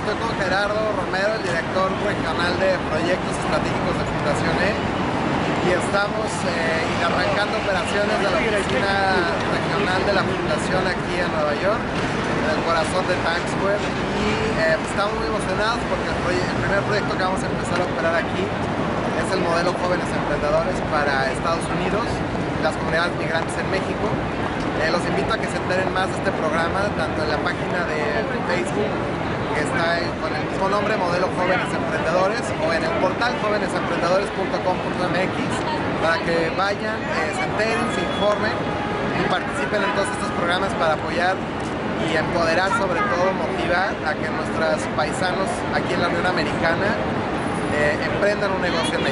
estoy con Gerardo Romero, el director regional de Proyectos Estratégicos de Fundación E, y estamos arrancando operaciones de la oficina regional de la Fundación aquí en Nueva York, en el corazón de Times Square, y estamos muy emocionados porque el primer proyecto que vamos a empezar a operar aquí es el modelo Jóvenes Emprendedores para Estados Unidos, las comunidades migrantes en México. Los invito a que se enteren más de este programa, tanto en la página de Facebook, que está con el mismo nombre, Modelo Jóvenes Emprendedores, o en el portal jovenesemprendedores.com.mx, para que vayan, se enteren, se informen y participen en todos estos programas para apoyar y empoderar, sobre todo motivar a que nuestros paisanos aquí en la Unión Americana emprendan un negocio en